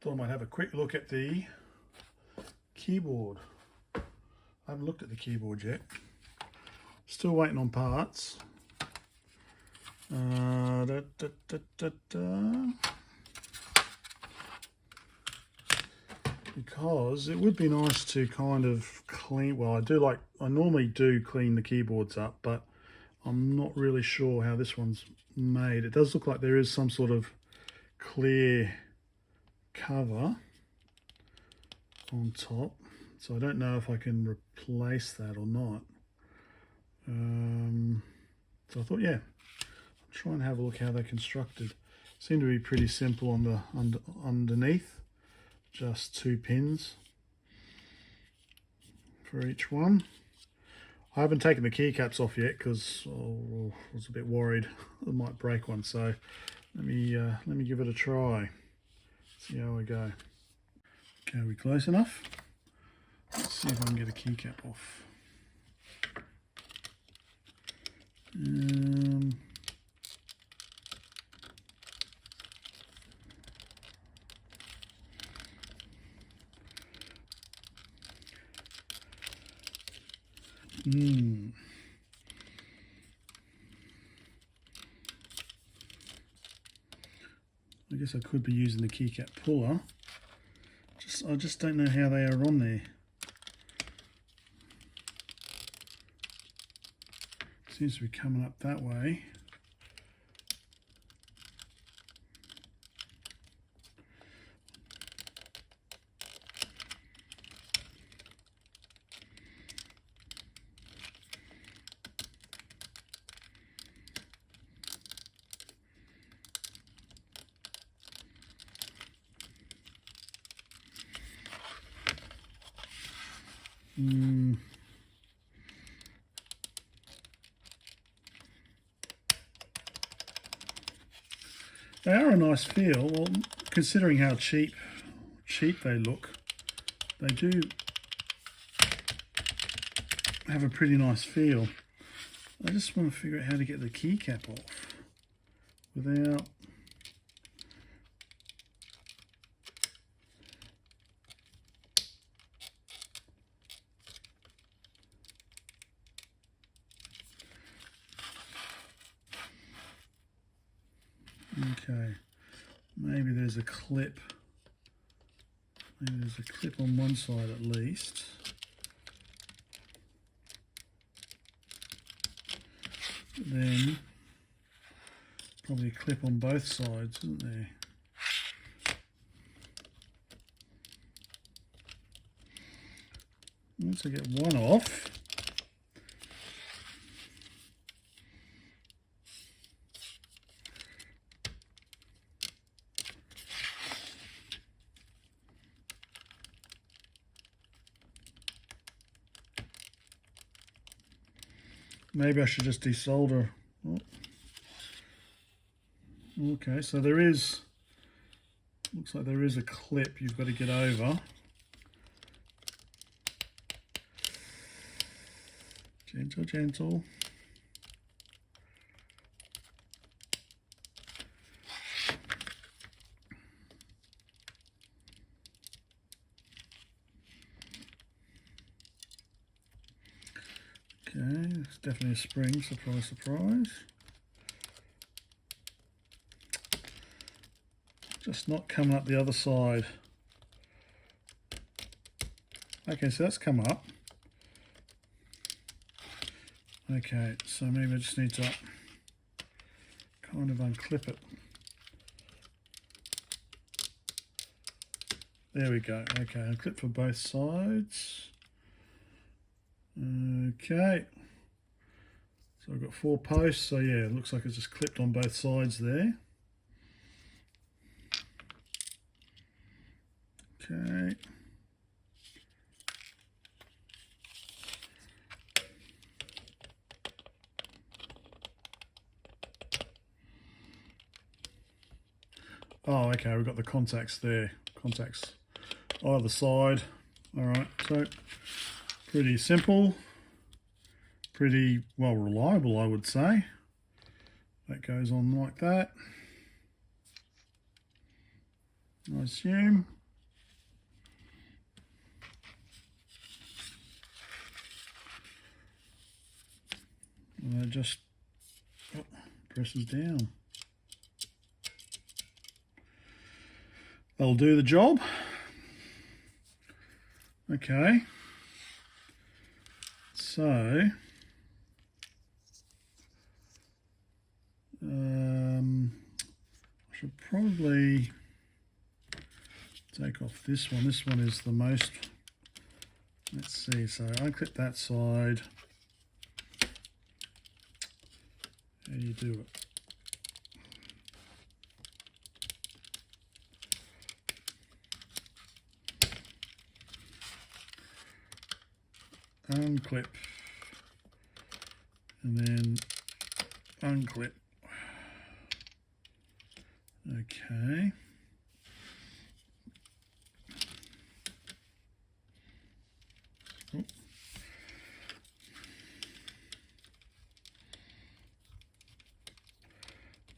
Thought I might have a quick look at the keyboard. I haven't looked at the keyboard yet. Still waiting on parts. Because it would be nice to kind of clean, well, I normally do clean the keyboards up, but I'm not really sure how this one's made. It does look like there is some sort of clear cover on top, so I don't know if I can replace that or not. So I thought, yeah, I'll try and have a look how they're constructed. Seem to be pretty simple on the underneath, just 2 pins for each one. I haven't taken the keycaps off yet because I was a bit worried I might break one. So let me give it a try. See how we go. Okay, are we close enough? Let's see if I can get a keycap off. I guess I could be using the keycap puller. I just don't know how they are on there. Seems to be coming up that way. They are a nice feel. Well, considering how cheap they look, they do have a pretty nice feel. I just want to figure out how to get the keycap off without okay, maybe there's a clip. Maybe there's a clip on one side at least. Then probably a clip on both sides, isn't there? Once I get one off, maybe I should just desolder. Oh. Okay, so there is, looks like there is a clip you've got to get over. Gentle, gentle. Okay, it's definitely a spring, surprise, surprise. Just not coming up the other side. Okay, so that's come up. Okay, so maybe I just need to kind of unclip it. There we go. Okay, unclip for both sides. Okay, so I've got 4 posts, so yeah, it looks like it's just clipped on both sides there. Okay. Oh, okay, we've got the contacts there. Contacts either side. All right, so pretty simple, pretty well reliable, I would say. That goes on like that. I assume. And it just presses down. That'll do the job. Okay. So, I should probably take off this one. This one is the most, let's see, so unclip that side. How do you do it? Unclip and then unclip. Okay. Oh.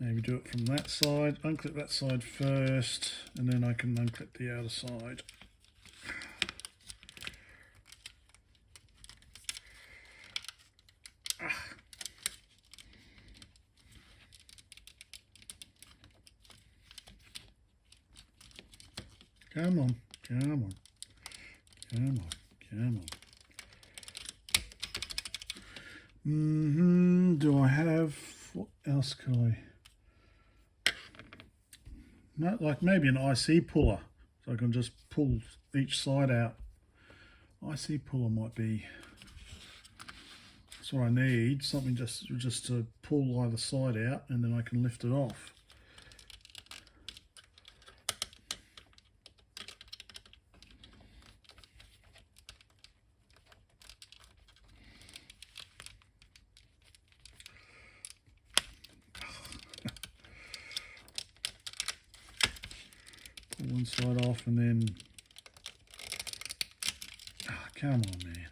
Maybe do it from that side. Unclip that side first, and then I can unclip the outer side. Come on, come on, come on, come on. Do I have, what else can I, no, like maybe an IC puller, so I can just pull each side out. IC puller might be, that's what I need, something just to pull either side out, and then I can lift it off. Pull one side off and then, come on, man.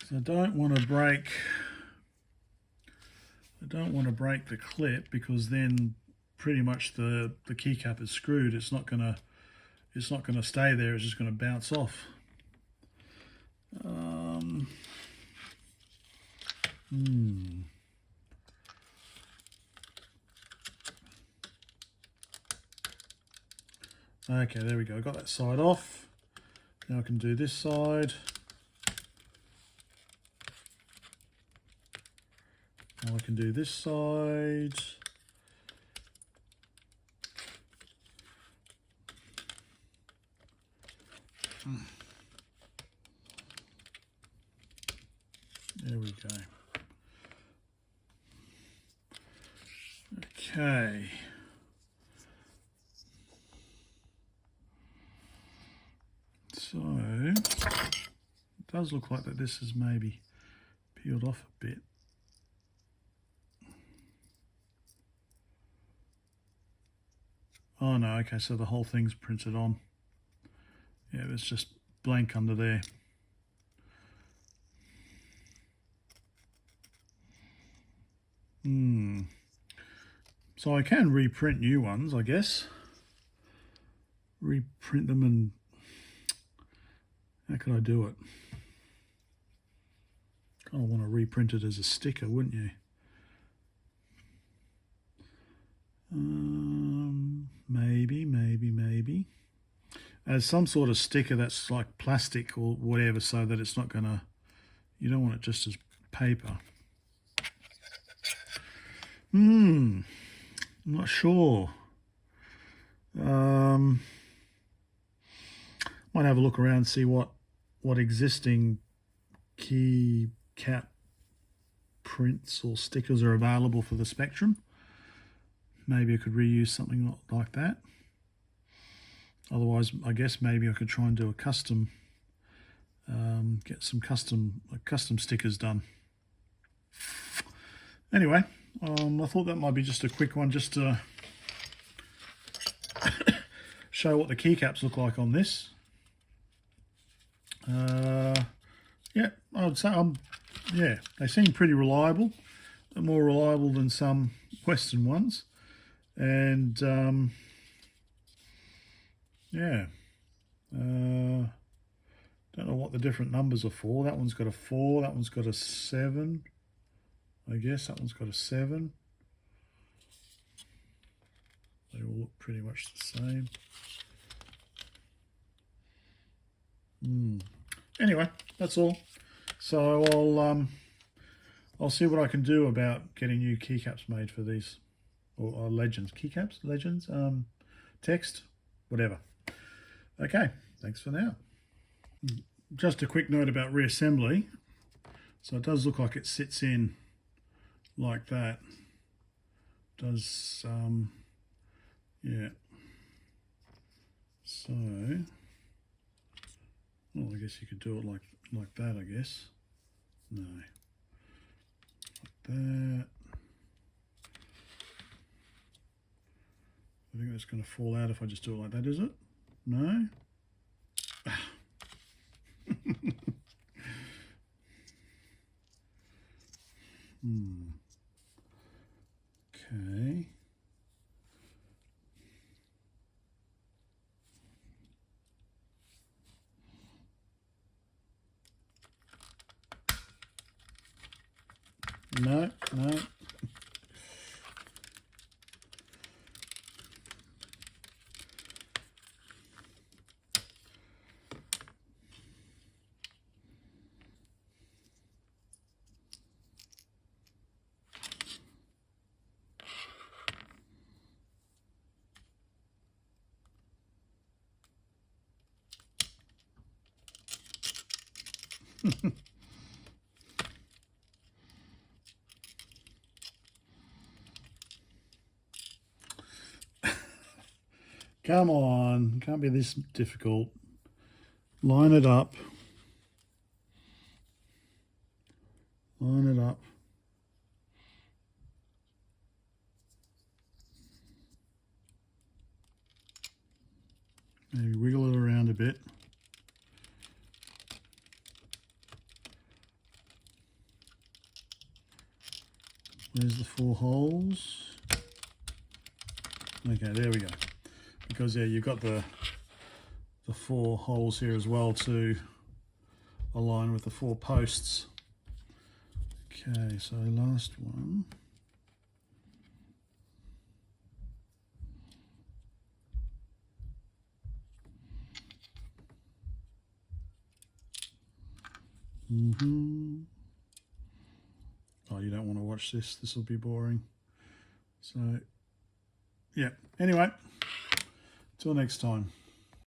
So I don't want to break the clip, because then pretty much the keycap is screwed. It's not gonna stay there. It's just gonna bounce off. Okay, there we go. I got that side off. Now I can do this side. Now I can do this side. There we go. Okay. So, it does look like that this is maybe peeled off a bit. Oh no, okay, so the whole thing's printed on. Yeah, it's just blank under there. So I can reprint new ones, I guess. Reprint them, and how could I do it? Kind of want to reprint it as a sticker, wouldn't you? Maybe. As some sort of sticker that's like plastic or whatever, so that it's not gonna, you don't want it just as paper. I'm not sure. Might have a look around and see what existing keycap prints or stickers are available for the Spectrum. Maybe I could reuse something like that. Otherwise, I guess maybe I could try and do a custom, get some custom stickers done. Anyway, I thought that might be just a quick one, just to show what the keycaps look like on this. Yeah, I'd say yeah, they seem pretty reliable. more reliable than some Western ones. And yeah, don't know what the different numbers are for. That one's got a 4, that one's got a 7. I guess that one's got a 7. They all look pretty much the same. Anyway, that's all. So I'll see what I can do about getting new keycaps made for these, or legends, keycaps, legends, text, whatever. Okay, thanks for now. Just a quick note about reassembly. So it does look like it sits in like that. Does yeah. So, well, I guess you could do it like that, I guess. No. Like that. I think that's going to fall out if I just do it like that, is it? No? Okay. No, no. Come on, can't be this difficult. Line it up. Line it up. Maybe wiggle it around a bit. There's the 4 holes. Okay, there we go. Because yeah, you've got the 4 holes here as well to align with the 4 posts. Okay, so last one. Oh, you don't want to watch this. This will be boring. So, yeah. Anyway, till next time.